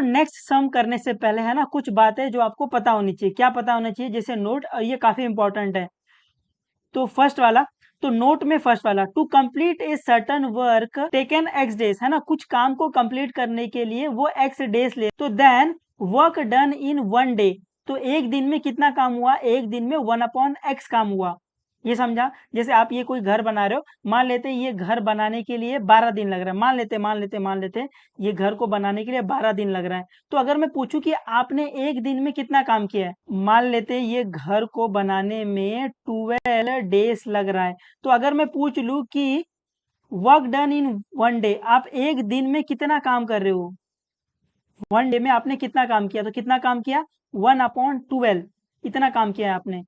Next sum करने से पहले है ना कुछ बातें जो आपको पता होनी चाहिए। क्या पता होना चाहिए? जैसे नोट, और ये काफी इंपॉर्टेंट है। तो फर्स्ट वाला, तो नोट में फर्स्ट वाला, to complete a certain work taken x days, है ना, कुछ काम को कंप्लीट करने के लिए वो एक्स डेज ले, तो then work done in one day, तो एक दिन में कितना काम हुआ? एक दिन में 1/x काम हुआ। ये समझा? जैसे आप ये कोई घर बना रहे हो, मान लेते ये घर बनाने के लिए 12 दिन लग रहा है, मान लेते ये घर को बनाने के लिए 12 दिन लग रहा है। तो अगर मैं पूछूं कि आपने एक दिन में कितना काम किया है, मान लेते ये घर को बनाने में 12 डेज लग रहा है। तो अगर मैं पूछ लूं कि work done in one day, आप एक दिन में कितना काम कर रहे हो, वन डे में आपने कितना काम किया, तो कितना काम किया? 1/12, इतना काम किया है आपने।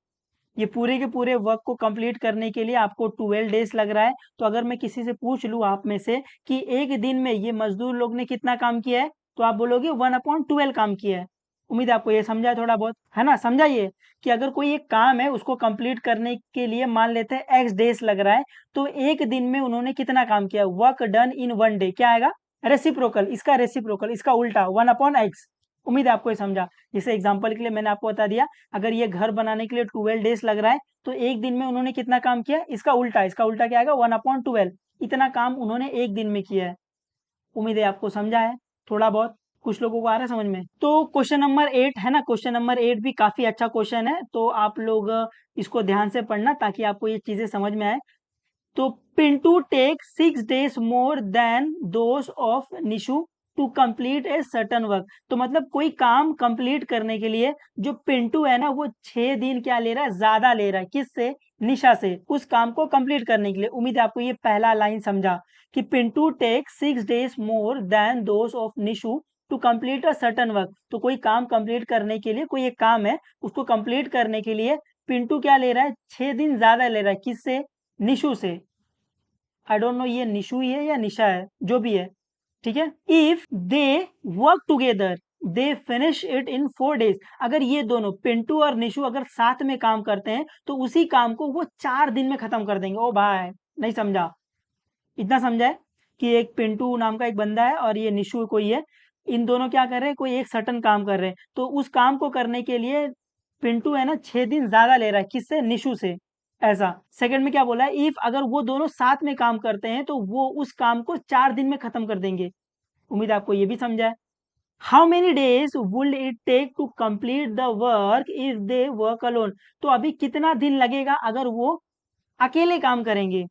ये पूरे के पूरे वर्क को कंप्लीट करने के लिए आपको 12 डेज लग रहा है। तो अगर मैं किसी से पूछ लूं आप में से कि एक दिन में ये मजदूर लोग ने कितना काम किया है, तो आप बोलोगे 1/12 काम किया है। उम्मीद है आपको ये समझा है थोड़ा बहुत, है ना? समझा ये कि अगर कोई एक काम है उसको कंप्लीट करने के लिए मान लेते हैं एक्स डेज लग रहा है, तो एक दिन में उन्होंने कितना काम किया? Work done in one day क्या आएगा? रेसिप्रोकल, इसका रेसिप्रोकल, इसका उल्टा 1/x। उम्मीद है आपको ये समझा। जैसे एग्जाम्पल के लिए मैंने आपको बता दिया, अगर ये घर बनाने के लिए 12 डेज लग रहा है, तो एक दिन में उन्होंने कितना काम किया? इसका उल्टा, इसका उल्टा क्या आएगा? 1/12, इतना काम उन्होंने एक दिन में किया है। उम्मीद है आपको समझा है थोड़ा बहुत, कुछ लोगों को आ रहा है समझ में। तो क्वेश्चन नंबर 8 है ना, क्वेश्चन नंबर 8 भी काफी अच्छा क्वेश्चन है, तो आप लोग इसको ध्यान से पढ़ना ताकि आपको ये चीजें समझ में आए। तो Pintu take 6 days more than those of Nishu to complete a certain work, तो मतलब कोई काम कंप्लीट करने के लिए जो पिंटू है ना वो 6 दिन क्या ले रहा है? ज्यादा ले रहा है। किससे? निशा से, उस काम को कंप्लीट करने के लिए। उम्मीद है आपको ये पहला लाइन समझा कि Pintu take 6 days more than those of Nishu to complete a certain work, तो कोई काम कंप्लीट करने के लिए, कोई एक काम है उसको कंप्लीट करने के लिए पिंटू क्या ले रहा है? 6 दिन ज्यादा ले रहा है। किससे? निशु से। आई डोंट नो ये निशु ही है या निशा है, जो भी है, ठीक है। If they work together they finish it in 4 days, अगर ये दोनों पिंटू और निशु अगर साथ में काम करते हैं तो उसी काम को वो 4 दिन में खत्म कर देंगे। ओ भाई, नहीं समझा? इतना समझा है कि एक पिंटू नाम का एक बंदा है और ये निशु कोई है, इन दोनों क्या कर रहे हैं? कोई एक सर्टन काम कर रहे हैं, तो उस काम को करने के लिए पिंटू है ना 6 दिन ज्यादा ले रहा है। किससे? निशु से। ऐसा। सेकंड में क्या बोला है? इफ अगर वो दोनों साथ में काम करते हैं तो वो उस काम को 4 दिन में खत्म कर देंगे। उम्मीद है आपको ये भी समझा है। How many days would it take to complete the work if they work alone, तो अभी कितना दिन लगेगा अगर वो अकेले काम करेंगे?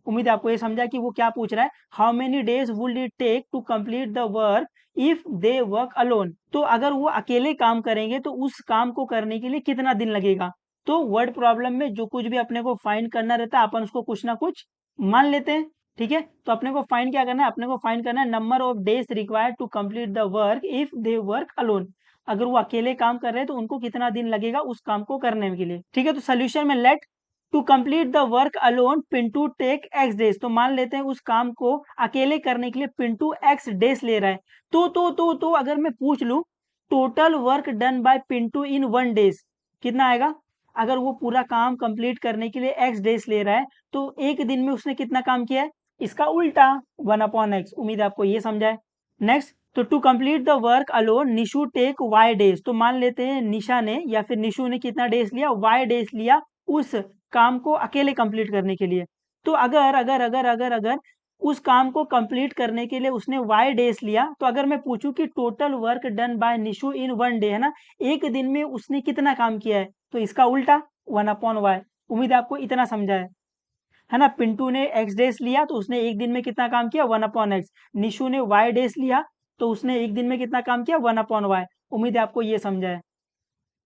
उम्मीद है आपको ये समझा कि वो क्या पूछ रहा है। How many days would it take to complete the work if they work alone, तो अगर वो अकेले काम करेंगे तो उस काम को करने के लिए कितना दिन लगेगा? तो वर्ड प्रॉब्लम में जो कुछ भी अपने को फाइंड करना रहता है अपन उसको कुछ ना कुछ मान लेते हैं, ठीक है। तो अपने को फाइंड क्या करना है? अपने को फाइंड करना है number of days required to complete the work if they work alone, अगर वो अकेले काम कर रहे हैं तो उनको कितना दिन लगेगा उस काम को करने के लिए, ठीक है। तो सोल्यूशन में let to complete the work alone Pintu take x days, तो मान लेते हैं उस काम को अकेले करने के लिए पिंटू एक्स डेज ले रहा है। तो अगर मैं पूछ लूं total work done by Pintu in one days कितना आएगा? अगर वो पूरा काम कंप्लीट करने के लिए एक्स डेज ले रहा है तो एक दिन में उसने कितना काम किया है? इसका उल्टा 1/x। उम्मीद है आपको ये समझा है। नेक्स्ट, तो to complete the work alone Nishu take y days, तो मान लेते हैं निशा ने या फिर निशु ने कितना डेज लिया? वाई डेज लिया उस काम को अकेले कंप्लीट करने के लिए। तो अगर अगर अगर अगर अगर उस काम को कंप्लीट करने के लिए उसने वाई डेज लिया, तो अगर मैं पूछूं कि total work done by Nishu in one day, है ना, एक दिन में उसने कितना काम किया है, तो इसका उल्टा 1/y। उम्मीद है आपको इतना समझा है ना। पिंटू ने एक्स डेज लिया तो उसने एक दिन में कितना काम किया? 1/x। निशु ने वाई डेज लिया तो उसने एक दिन में कितना काम किया? 1/y। उम्मीद है आपको ये समझा है,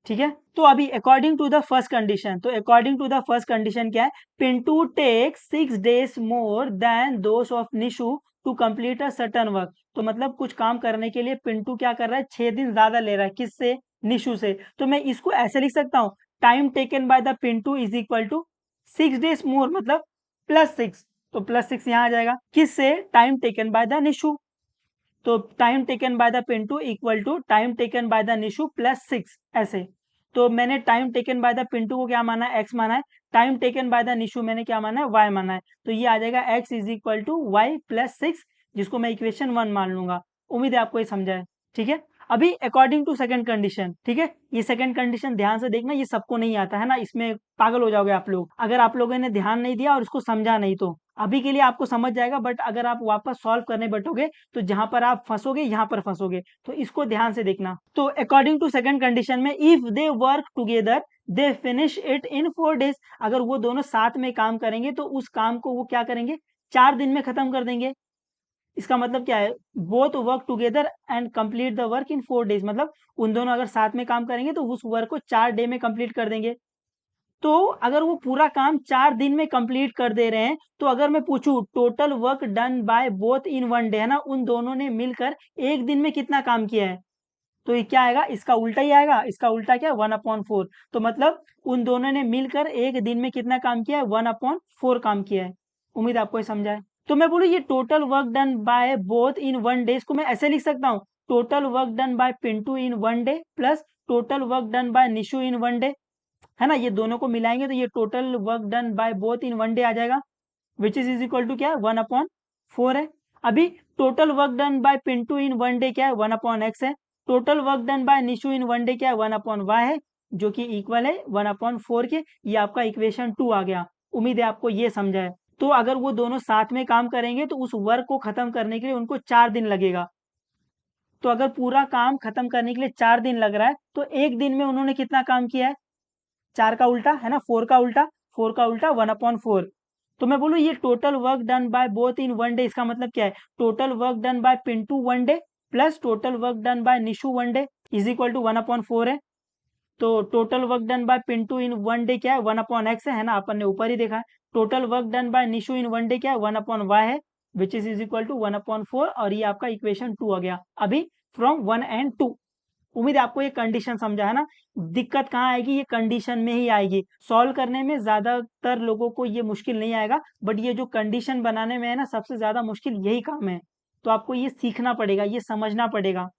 ठीक है। तो अभी according to the first condition, तो according to the first condition क्या है? Pintu take 6 days more than those of Nishu to complete a certain work, तो मतलब कुछ काम करने के लिए पिंटू क्या कर रहा है? 6 दिन ज्यादा ले रहा है। किससे? निशु से। तो मैं इसको ऐसे लिख सकता हूँ, time taken by the Pintu is equal to 6 days more मतलब +6, तो +6 यहाँ आ जाएगा। किससे? Time taken by the Nishu, तो time taken by the Pintu equal to time taken by the Nishu +6, ऐसे। तो मैंने time taken by the Pintu को क्या माना है? एक्स माना है। Time taken by the Nishu मैंने क्या माना है? वाई माना है। तो ये आ जाएगा x is equal to y +6, जिसको मैं इक्वेशन 1 मान लूंगा। उम्मीद है आपको ये समझा है, ठीक है। अभी अकॉर्डिंग टू सेकंड कंडीशन, ठीक है, ये सेकंड कंडीशन ध्यान से देखना, ये सबको नहीं आता है ना, इसमें पागल हो जाओगे आप लोग अगर आप लोगों ने ध्यान नहीं दिया और इसको समझा नहीं तो। अभी के लिए आपको समझ जाएगा, बट अगर आप वापस सॉल्व करने बैठोगे तो जहां पर आप फंसोगे यहाँ पर फंसोगे, तो इसको ध्यान से देखना। तो अकॉर्डिंग टू सेकंड कंडीशन में if they work together they finish it in 4 days, अगर वो दोनों साथ में काम करेंगे तो उस काम को वो क्या करेंगे, 4 दिन में खत्म कर देंगे। इसका मतलब क्या है, both work together and complete the work in 4 days, मतलब उन दोनों अगर साथ में काम करेंगे तो उस वर्क को 4 डे में कंप्लीट कर देंगे। तो अगर वो पूरा काम 4 दिन में कंप्लीट कर दे रहे हैं, तो अगर मैं पूछूं total work done by both in 1 day, है ना, उन दोनों ने मिलकर एक दिन में कितना काम किया है, तो ये क्या आएगा, इसका उल्टा ही आएगा। इसका उल्टा क्या है, 1/4। तो मतलब उन दोनों ने मिलकर एक दिन में कितना काम किया है, 1/4 काम किया है। उम्मीद आपको ये समझा है। तो मैं बोलूँ ये total work done by both in 1 day, इसको मैं ऐसे लिख सकता हूँ, total work done by Pintu in 1 day plus total work done by Nishu in 1 day, है ना, ये दोनों को मिलाएंगे तो ये total work done by both in 1 day आ जाएगा, विच इज इक्वल टू क्या है, 1/4 है। अभी total work done by Pintu in 1 day क्या है, 1/x है। Total work done by Nishu in 1 day क्या है, 1/y है, जो कि इक्वल है 1/4 के। ये आपका इक्वेशन 2 आ गया। उम्मीद है आपको ये समझा है। तो अगर वो दोनों साथ में काम करेंगे तो उस वर्क को खत्म करने के लिए उनको 4 दिन लगेगा। तो अगर पूरा काम खत्म करने के लिए 4 दिन लग रहा है तो एक दिन में उन्होंने कितना काम किया है, 4 का उल्टा है ना, 4 का उल्टा, 4 का उल्टा 1/4। तो मैं बोलूँ ये total work done by both in 1 day, इसका मतलब क्या है, total work done by Pintu 1 day plus total work done by Nishu 1 day is equal to 1/4 है। तो total work done by Pintu in 1 day क्या है, 1/x है ना, अपन ने ऊपर ही देखा है। Total work done by Nishu in 1 day क्या है, 1/y है, विच इज इक्वल टू 1/4, और ये आपका इक्वेशन 2 आ गया अभी फ्रॉम 1 एंड 2। उम्मीद है आपको ये कंडीशन समझा है ना। दिक्कत कहाँ आएगी, ये कंडीशन में ही आएगी। सॉल्व करने में ज्यादातर लोगों को ये मुश्किल नहीं आएगा, बट ये जो कंडीशन बनाने में है ना, सबसे ज्यादा मुश्किल यही काम है। तो आपको ये सीखना पड़ेगा, ये समझना पड़ेगा,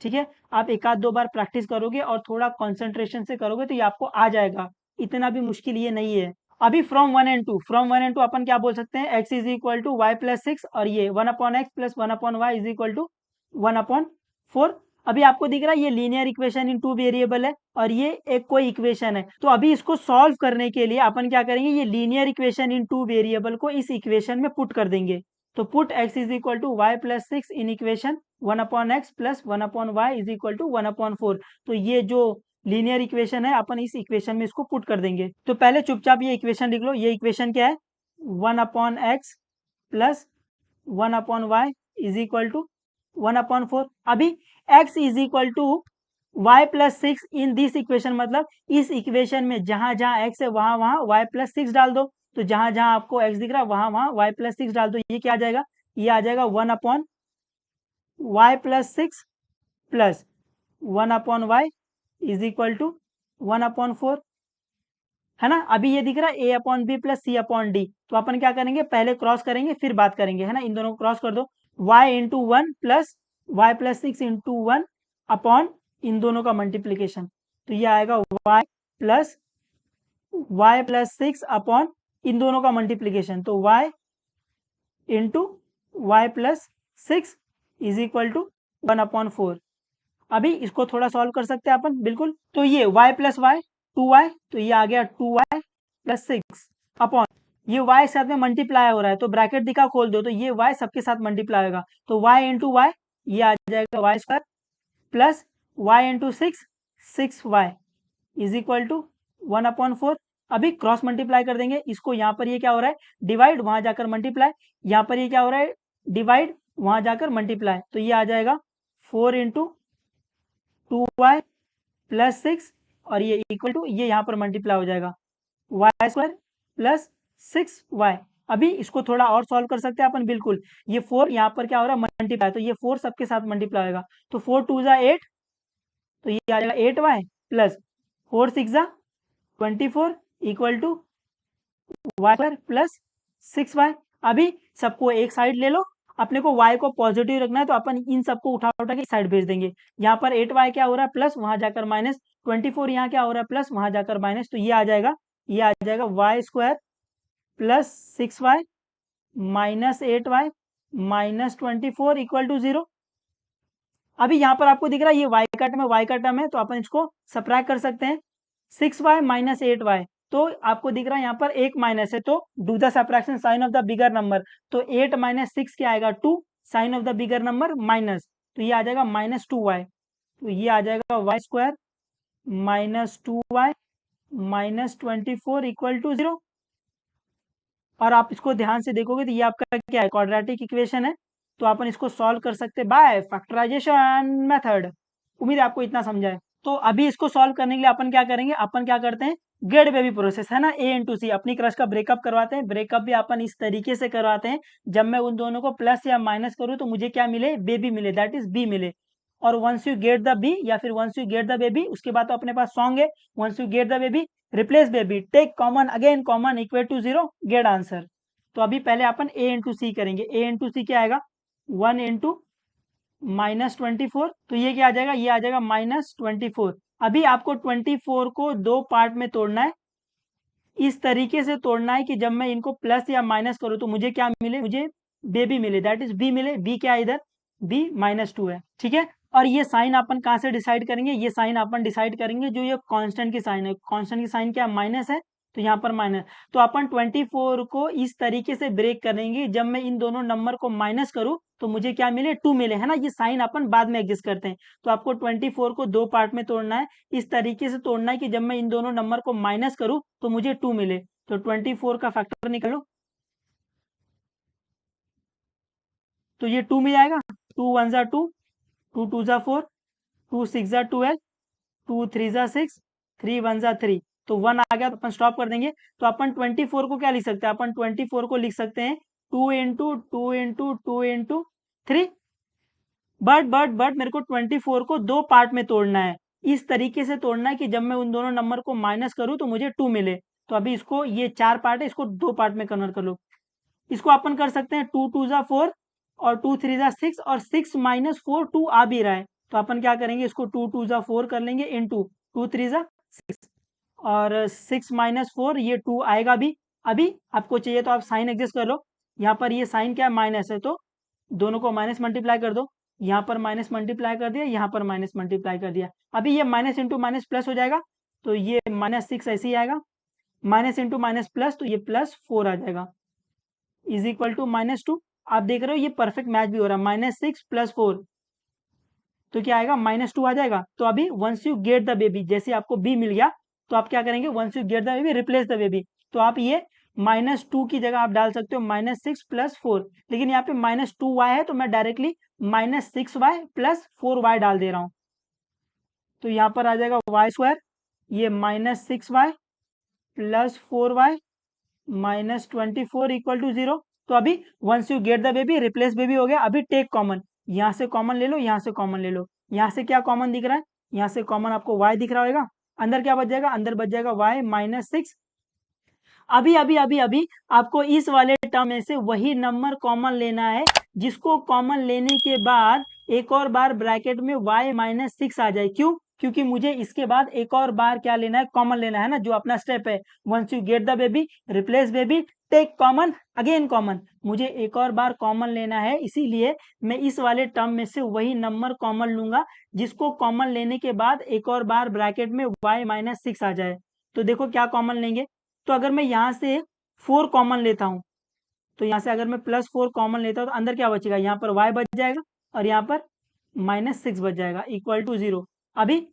ठीक है। आप एक आध दो बार प्रैक्टिस करोगे और थोड़ा कंसंट्रेशन से करोगे तो ये आपको आ जाएगा, इतना भी मुश्किल ये नहीं है। अभी फ्रॉम 1 एंड 2, अपन क्या बोल सकते हैं, x is equal to y plus 6, और ये 1/x plus 1/y is equal to 1/4। अभी आपको दिख रहा है ये लीनियर इक्वेशन इन 2 वेरिएबल है और ये एक कोई इक्वेशन है। तो अभी इसको सॉल्व करने के लिए अपन क्या करेंगे, ये लीनियर इक्वेशन इन 2 वेरिएबल को इस इक्वेशन में पुट कर देंगे। तो put x is equal to y plus 6 in equation 1/x plus 1/y is equal to 1/4। तो ये जो लीनियर इक्वेशन है अपन इस इक्वेशन में इसको पुट कर देंगे। तो पहले चुपचाप ये इक्वेशन लिख लो। ये इक्वेशन क्या है, 1/x plus 1/y is equal to 1/4। अभी x is equal to y plus 6 in this equation, मतलब इस इक्वेशन में जहां जहां x है वहां वहां y प्लस 6 डाल दो। तो जहां जहां आपको x दिख रहा है वहां वहां y प्लस 6 डाल दो। ये क्या आ जाएगा, ये आ जाएगा 1/y plus 6 plus 1/y is equal to 1/4, है ना। अभी ये दिख रहा है a/b प्लस c/d। तो अपन क्या करेंगे, पहले क्रॉस करेंगे फिर बात करेंगे, है ना। इन दोनों को क्रॉस कर दो, y into 1 plus y plus 6 into 1 upon इन दोनों का मल्टीप्लीकेशन। तो ये आएगा y प्लस 6 अपॉन इन दोनों का मल्टीप्लीकेशन। तो y into y plus 6 is equal to 1/4। अभी इसको थोड़ा सॉल्व कर सकते हैं अपन, बिल्कुल। तो ये y प्लस वाई 2y, तो ये आ गया 2y प्लस 6 अपॉन ये y साथ में मल्टीप्लाई हो रहा है तो ब्रैकेट दिखा खोल दो, तो ये y सबके साथ मल्टीप्लाई होगा। तो y इंटू वाई ये आ जाएगा y square plus y into 6y is equal to 1/4। अभी क्रॉस मल्टीप्लाई कर देंगे इसको, यहाँ पर ये क्या हो रहा है, डिवाइड, वहां जाकर मल्टीप्लाई, यहाँ पर ये क्या हो रहा है, डिवाइड, वहां जाकर मल्टीप्लाई। तो ये आ जाएगा 4 इंटू 2y प्लस 6 और ये इक्वल टू, ये यहाँ पर मल्टीप्लाई हो जाएगा वाई स्क्वायर प्लस 6y। अभी इसको थोड़ा और सॉल्व कर सकते हैं अपन, बिल्कुल। ये 4 यहाँ पर क्या हो रहा है, मल्टीप्लाई, तो ये 4 सबके साथ मल्टीप्लाई होगा। तो 4 2 जा 8, तो ये आ जाएगा 8y प्लस 4 6 जा 24 equal to y square plus 6y। अभी सबको एक साइड ले लो, अपने को y को पॉजिटिव रखना है तो अपन इन सबको उठा उठा के साइड भेज देंगे। यहाँ पर 8y क्या हो रहा है प्लस, वहां जाकर माइनस, 24 यहाँ क्या हो रहा है प्लस, वहां जाकर माइनस। तो ये आ जाएगा y square plus 6y minus 8y minus 24 equal to 0। अभी यहाँ पर आपको दिख रहा है ये y का टर्म है, y का टर्म है, तो अपन इसको सब्ट्रैक्ट कर सकते हैं। 6y माइनस 8y, तो आपको दिख रहा है यहाँ पर एक माइनस है, तो do the subtraction sign of the bigger number. तो 8 माइनस 6 क्या आएगा 2, sign of the bigger number minus, तो ये आ जाएगा माइनस 2y, तो ये आ जाएगा y square minus 2y minus 24 equal to 0। और आप इसको ध्यान से देखोगे तो ये आपका क्या है, क्वाड्रेटिक इक्वेशन है। तो अपन इसको सॉल्व कर सकते हैं बाय फैक्टराइजेशन मेथड। उम्मीद है आपको इतना समझा है। तो अभी इसको सॉल्व करने के लिए अपन क्या करेंगे, अपन क्या करते हैं, गेट बेबी प्रोसेस है ना, ए इंटू सी, अपनी क्रश का ब्रेकअप करवाते हैं। ब्रेकअप भी अपन इस तरीके से करवाते हैं, जब मैं उन दोनों को प्लस या माइनस करूँ तो मुझे क्या मिले, बेबी मिले, दैट इज बी मिले। और once you get the b या फिर once you get the baby, उसके बाद तो अपने पास सॉन्ग है, once you get the baby replace baby take common again common equal to 0 get answer. तो अभी पहले अपन ए इंटू सी करेंगे। ए इंटू सी क्या आएगा, 1 इंटू माइनस 24, तो ये क्या आ जाएगा, ये आ जाएगा माइनस 24। अभी आपको 24 को दो पार्ट में तोड़ना है, इस तरीके से तोड़ना है कि जब मैं इनको प्लस या माइनस करूँ तो मुझे क्या मिले, मुझे बेबी मिले, दैट इज बी मिले। बी क्या है इधर, बी -2 है, ठीक है। और ये साइन अपन कहाँ से डिसाइड करेंगे, ये साइन अपन डिसाइड करेंगे जो ये कांस्टेंट की साइन है। कांस्टेंट की साइन क्या, माइनस है, तो यहाँ पर माइनस। तो अपन 24 को इस तरीके से ब्रेक करेंगे, जब मैं इन दोनों नंबर को माइनस करूँ तो मुझे क्या मिले, 2 मिले, है ना। ये साइन अपन बाद में एडजस्ट करते हैं। तो आपको 24 को दो पार्ट में तोड़ना है, इस तरीके से तोड़ना है कि जब मैं इन दोनों नंबर को माइनस करूँ तो मुझे 2 मिले। तो 24 का फैक्टर निकालो, तो ये 2 मिल जाएगा। 2 1 ज़ा 2, 2 2 ज़ा 4, 2 6 ज़ा 12, 2 3 ज़ा 6, 3 1 ज़ा 3, तो 1 आ गया, तो अपन स्टॉप कर देंगे। तो अपन 24 को क्या लिख सकते हैं, अपन 24 को लिख सकते हैं 2 इंटू 2 इंटू 2 इंटू 3। बट मेरे को 24 को दो पार्ट में तोड़ना है, इस तरीके से तोड़ना है कि जब मैं उन दोनों नंबर को माइनस करूं तो मुझे 2 मिले। तो अभी इसको, ये 4 पार्ट है, इसको दो पार्ट में कन्वर्ट कर लो। इसको अपन कर सकते हैं 2 2 ज़ा 4 और 2 3 ज़ा 6, और 6 माइनस 4 2 आ भी रहा है, तो अपन क्या करेंगे, इसको 2 2 ज़ा 4 कर लेंगे इंटू 2 3 ज़ा 6, और 6 माइनस 4 ये 2 आएगा भी। अभी आपको चाहिए तो आप साइन एडजस्ट कर लो, यहाँ पर ये साइन क्या है, माइनस है, तो दोनों को माइनस मल्टीप्लाई कर दो। यहाँ पर माइनस मल्टीप्लाई कर दिया, यहाँ पर माइनस मल्टीप्लाई कर दिया। अभी ये माइनस इंटू माइनस प्लस हो जाएगा, तो ये -6 ऐसे ही आएगा, माइनस इंटू माइनस प्लस, तो ये +4 आ जाएगा, इज इक्वल टू -2। आप देख रहे हो ये परफेक्ट मैच भी हो रहा है, -6 + 4, तो क्या आएगा, -2 आ जाएगा। तो अभी once you get the baby, जैसे आपको बी मिल गया तो आप क्या करेंगे, once you get the baby replace the baby, तो आप ये -2 की जगह आप डाल सकते हो -6 + 4, लेकिन यहाँ पे -2y है तो मैं डायरेक्टली -6y + 4y डाल दे रहा हूँ। तो यहाँ पर आ जाएगा वाई स्क्वायर, ये -6y + 4y -24 इक्वल टू 0। तो अभी once you get the baby replace baby हो गया। अभी टेक कॉमन, यहाँ से कॉमन ले लो, यहाँ से कॉमन ले लो। यहाँ से क्या कॉमन दिख रहा है, यहाँ से कॉमन आपको y दिख रहा होगा, अंदर क्या बच जाएगा, अंदर बच जाएगा y -6। अभी अभी अभी अभी आपको इस वाले टर्म में से वही नंबर कॉमन लेना है, जिसको कॉमन लेने के बाद एक और बार ब्रैकेट में y -6 आ जाए। क्यों, क्योंकि मुझे इसके बाद एक और बार क्या लेना है, कॉमन लेना है ना, जो अपना स्टेप है, once you get the baby replace baby take common again common, मुझे एक और बार कॉमन लेना है। इसीलिए मैं इस वाले टर्म में से वही नंबर कॉमन लूंगा, जिसको कॉमन लेने के बाद एक और बार ब्रैकेट में y -6 आ जाए। तो देखो क्या कॉमन लेंगे, तो अगर मैं यहाँ से 4 कॉमन लेता हूँ, तो यहाँ से अगर मैं +4 कॉमन लेता हूँ तो अंदर क्या बचेगा, यहाँ पर y बच जाएगा और यहाँ पर -6 बच जाएगा इक्वल टू 0। अभी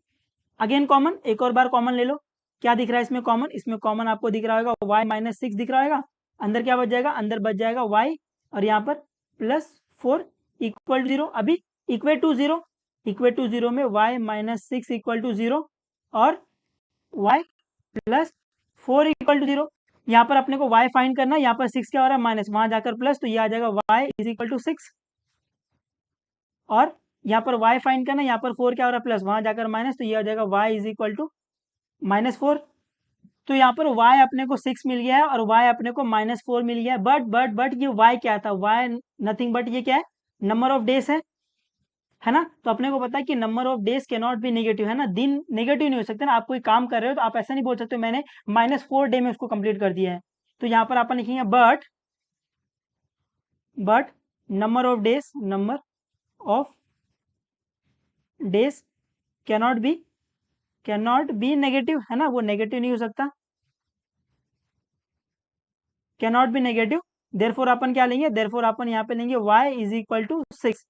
अगेन कॉमन, एक और बार कॉमन ले लो, क्या दिख रहा है इसमें कॉमन, इसमें कॉमन आपको दिख रहा होगा y -6 दिख रहा होगा, अंदर क्या बच जाएगा, अंदर बच जाएगा y और यहाँ पर +4 इक्वल टू 0। अभी इक्वल टू 0, इक्वल टू 0 में y -6 इक्वल टू 0 और y +4 इक्वल टू 0। यहाँ पर अपने को y फाइंड करना है, यहाँ पर 6 क्या हो रहा है, माइनस, वहां जाकर प्लस, तो ये आ जाएगा y इज इक्वल टू 6। और यहाँ पर y फाइंड करना है, यहाँ पर 4 क्या हो रहा है, प्लस, वहां जाकर माइनस, तो ये आ जाएगा y इज इक्वल टू -4। तो यहाँ पर y अपने को 6 मिल गया है और y अपने को -4 मिल गया है। बट ये y क्या था, y नथिंग बट ये क्या है, नंबर ऑफ डेज है ना। तो अपने को पता है कि number of days can not be negative, है ना, दिन नेगेटिव नहीं हो सकते ना। आप कोई काम कर रहे हो तो आप ऐसा नहीं बोल सकते मैंने -4 डे में उसको कंप्लीट कर दिया है। तो यहाँ पर अपन लिखेंगे but number of days, number of days cannot be negative, है ना, वो नेगेटिव नहीं हो सकता, कैनॉट बी नेगेटिव। देयरफॉर अपन क्या लेंगे, देयरफॉर अपन यहाँ पे लेंगे y इज इक्वल टू 6।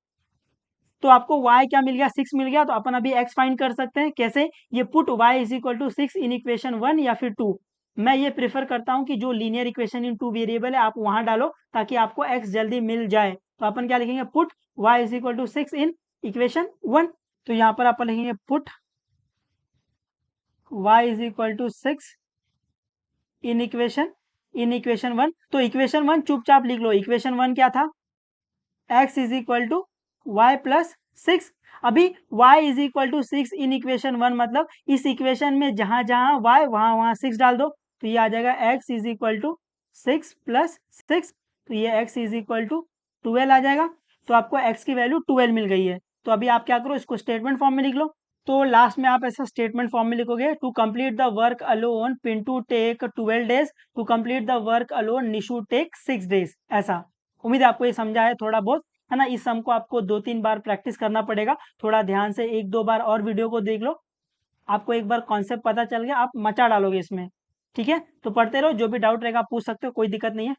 तो आपको y क्या मिल गया, 6 मिल गया, तो अपन अभी x फाइंड कर सकते हैं कैसे, ये put y is equal to 6 in equation 1 या फिर 2। मैं ये प्रेफर करता हूँ कि जो लीनियर इक्वेशन इन 2 वेरिएबल है आप वहां डालो ताकि आपको x जल्दी मिल जाए। तो अपन क्या लिखेंगे, put y is equal to 6 in equation 1। तो यहाँ पर अपन लिखेंगे put y is equal to 6 in equation 1। तो इक्वेशन 1 चुपचाप लिख लो, इक्वेशन 1 क्या था, x is equal to y plus 6। अभी y is equal to 6 in equation 1 मतलब इस इक्वेशन में जहां जहां y वहां वहां 6 डाल दो, तो ये आ जाएगा x is equal to 6 plus 6, तो ये x इज इक्वल टू 12 आ जाएगा। तो आपको x की वैल्यू 12 मिल गई है। तो अभी आप क्या करो, इसको स्टेटमेंट फॉर्म में लिख लो। तो लास्ट में आप ऐसा स्टेटमेंट फॉर्म में लिखोगे, to complete the work alone Pintu take 12 days, to complete the work alone Nishu take 6 days. ऐसा, उम्मीद है आपको ये समझा है थोड़ा बहुत, है ना। इस सम को आपको 2-3 बार प्रैक्टिस करना पड़ेगा, थोड़ा ध्यान से 1-2 बार और वीडियो को देख लो, आपको एक बार कॉन्सेप्ट पता चल गया, आप मचा डालोगे इसमें। ठीक है, तो पढ़ते रहो, जो भी डाउट रहेगा आप पूछ सकते हो, कोई दिक्कत नहीं है।